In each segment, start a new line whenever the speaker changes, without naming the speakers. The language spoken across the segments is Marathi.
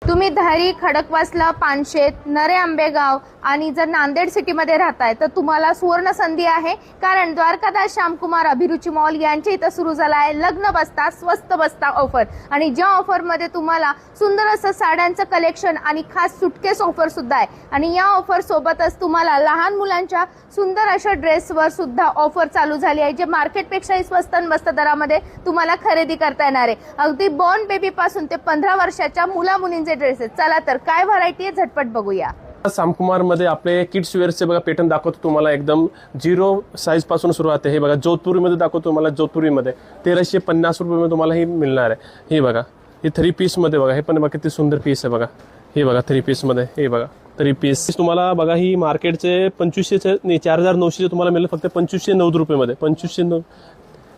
तुम्ही धारी, खडकवासला, पानशेत, नरे आंबेगाव आणि जर नांदेड सिटीमध्ये राहताय तर तुम्हाला सुवर्ण संधी आहे, कारण द्वारकादास श्यामकुमार अभिरुची मॉल यांच्या इथं सुरू झाला आहे लग्न बस्ता स्वस्त बस्ता ऑफर। आणि ज्या ऑफरमध्ये तुम्हाला सुंदर असं साड्यांचं कलेक्शन आणि खास सुटकेस ऑफर सुद्धा आहे। आणि या ऑफर सोबतच तुम्हाला लहान मुलांच्या सुंदर अशा ड्रेसवर सुद्धा ऑफर चालू झाली आहे, जे मार्केटपेक्षाही स्वस्त आणि मस्त दरामध्ये तुम्हाला खरेदी करता येणार आहे। अगदी बॉर्न बेबी पासून ते 15 वर्षाच्या मुला मुलींचे ड्रेसेस। चला तर काय व्हरायटी आहे झटपट बघूया।
श्यामकुमार मध्ये आपले किड्स वेअरचे बघा पॅटर्न दाखवतो तुम्हाला, एकदम 0 साईज पासून सुरुवात आहे। हे बघा जोधपुरी मध्ये दाखवतो तुम्हाला, जोधपुरी मध्ये 1350 रुपये मध्ये तुम्हाला हे मिळणार आहे। हे बघा हे 3 पीस मध्ये बघा, हे पण बघा किती सुंदर पीस आहे बघा। हे बघा 3 पीस मध्ये, हे बघा 3 पीस तुम्हाला बघा ही मार्केटचे 2500 नाही 4900 तुम्हाला मिळेल फक्त 2509 रुपये मध्ये। 2509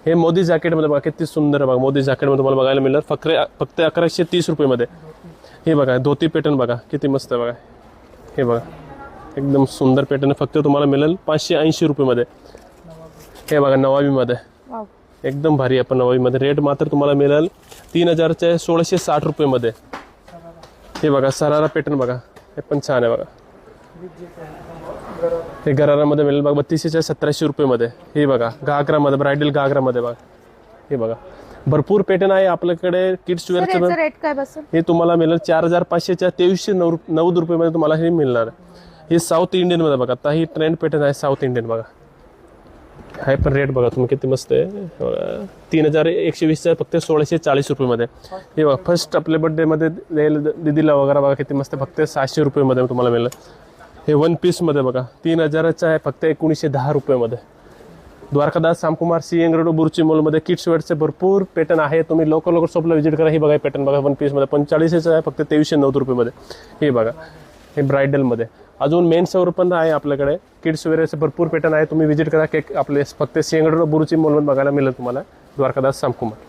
हे मोदी जॅकेट मध्ये बघा किती सुंदर बघा, मोदी जॅकेट मध्ये तुम्हाला बघायला मिळणार फक्त 1130 रुपये मध्ये। हे बघा धोती पॅटर्न बघा किती मस्त आहे बघा, हे बघा एकदम सुंदर पॅटर्न फक्त तुम्हाला मिळेल 580 रुपये मध्ये। हे बघा नवाबी मध्ये एकदम भारी आहे, पण नवाबी मध्ये रेट मात्र तुम्हाला मिळेल 3660 रुपये मध्ये। हे बघा सरारा पॅटर्न बघा, हे पण छान आहे बघा, हे गरारा मध्ये मिळेल बघा 3217 रुपये मध्ये। हे बघा घागरा मध्ये, ब्रायडल घागरा मध्ये बघा, हे बघा भरपूर पॅटर्न आहे आपल्याकडे किड्स वेअरचे।
रेट काय बसेल?
हे तुम्हाला मिळेल 4500च्या 2309 रुपये मध्ये तुम्हाला हे मिळणार। हे साऊथ इंडियन मध्ये बघा, आता ही ट्रेंड पॅटर्न आहे साऊथ इंडियन बघा, हे पण रेट बघा तुम्ही किती मस्त आहे। 3120चा फक्त 1640 रुपये मध्ये। हे बघा फर्स्ट आपल्या बर्थडे मध्ये दीदीला वगैरे बघा किती मस्त, फक्त 600 रुपये मध्ये तुम्हाला मिळेल। हे 1 पीस मध्ये बघा 3000चा आहे फक्त 1910 रुपये मध्ये। द्वारकादास श्यामकुमार सीएंग रोड बुर्ची मॉल मध्ये किड्स वेअरचे भरपूर पॅटर्न आहे, तुम्ही लोकल शॉपला व्हिजिट करा। हे बघा पॅटर्न बघा 1 पीस मध्ये 45चा आहे फक्त 2309 रुपये मध्ये। हे बघा हे ब्रायडल मध्ये, अजून मेन्स वर पण आहे आपल्याकडे किड्स वेअरचे भरपूर पॅटर्न आहे, तुम्ही व्हिजिट करा। आपले फक्त सीएंग रोड बुर्ची मॉल मध्ये बघायला मिळेल तुम्हाला द्वारकादास श्यामकुमार।